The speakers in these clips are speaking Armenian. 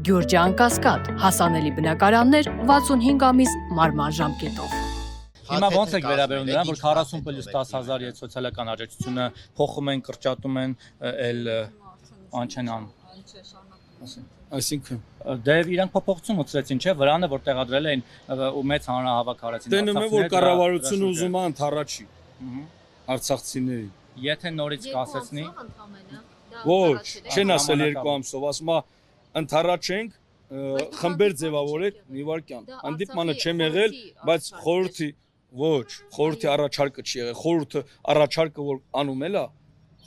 Գյուրջան Կասկադ, հասանելի բնակարաններ 65 ամիս մարման ժամկետով։ Հիմա ոնց եք վերաբերում նրան, որ 40+10,000 ետ սոցիալական աջակցությունը փոխում են, կրճատում են, էլ անչեն ան։ Այսինքն Դե իրանք փոփոխություն մտցրեցին, չէ՞, վրանը որ տեղադրել էին ու մեծ հանրահավաք արեցին։ տենում է որ կառավարությունը ուզում է ընդառաջի արցախցիներին։ Եթե նորից կասեցնի, Ոչ, չեն ասել 2 ամսով, ասում է ընդառաջենք, խմբեր ձևավորեք մի վարքյան։ Հանդիպմանը չեմ եղել, բայց խորհրդի ոչ, խորհրդի առաջարկը չի եղել, խորհուրդը առաջարկը որ անում էլա,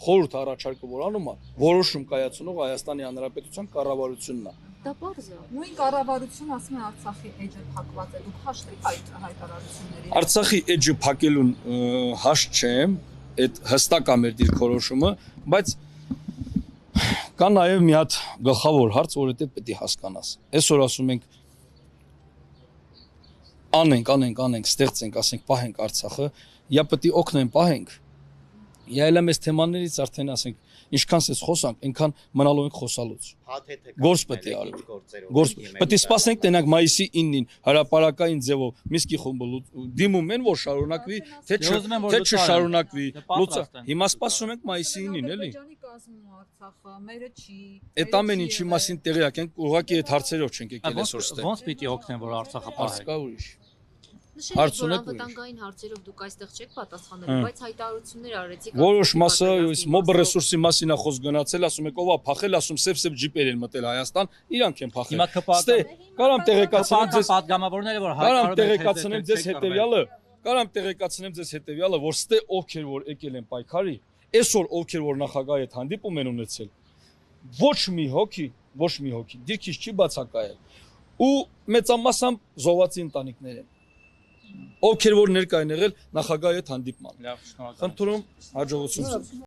խորհուրդը առաջարկը որ անում է, որոշում կայացնող Հայաստանի Հանրապետության կառավարությունն է։ Դա բարձ է։ Նույն կառավարություն ասում է Արցախի էջը փակված է, դուք հաշտ եք այդ հայտարարություններին։ Արցախի էջը փակելուն հաշտ չեմ, այդ հստակ է մեր դիրքորոշումը, բայց կա նաև մի հատ գլխավոր հարց, որ դա պետք է հասկանաս։ Այսօր ասում ենք անենք, ստեղծենք, ասենք պահենք Արցախը, یا պետք է օգնեն պահենք։ Я էլ եմ այս թեմաներից արդեն ասենք, ինչքան ես խոսանք, այնքան մնալու ենք խոսալուց։ Գործ պետք է արվի։ Գործ պետք է սպասենք տենակ մայիսի 9-ին հրապարակային ձևով Միսկի խումբը դիմում են, որ շարունակվի, թե չշարունակվի։ Հիմա սպասում ենք մայիսի 9-ին, էլի։ Արցախը մերը չի։ Այդ ամեն ինչի մասին տեղյակ ենք, ուղղակի այդ հարցերով չենք եկել այսօր ստե։ ոնց պիտի օգնեն, որ Արցախը պահի։ Կա ուրիշ։ Նշեք, որ անվտանգային հարցերով դուք այստեղ չեք պատասխանել, բայց հայտարարություններ արեցիք։ Որոշ մասը մոբ ռեսուրսի մասին է խոսք գնացել, ասում եք ով է փախել, ասում սև ջիպեր են մտել Հայաստան, իրանք են փախել։ Հիմա Ստե, կարամ տեղեկացնեմ ձեզ պատգամավորները, որ Կարամ տեղեկացնեմ ձեզ հետևյալը, որ ստե ովքեր որ եկել են պայքարի, այսօր ովքեր որ նախագահի հետ հանդիպում են ունեցել, ոչ մի հոգի դիրքից չի բացակայել։ Ու մեծամասամբ զոհվածի ընտանիքներ են։ Ովքեր որ ներկա են եղել նախագահի հետ հանդիպման։ Լավ, շնորհակալ։ Խնդրում հաջողություն։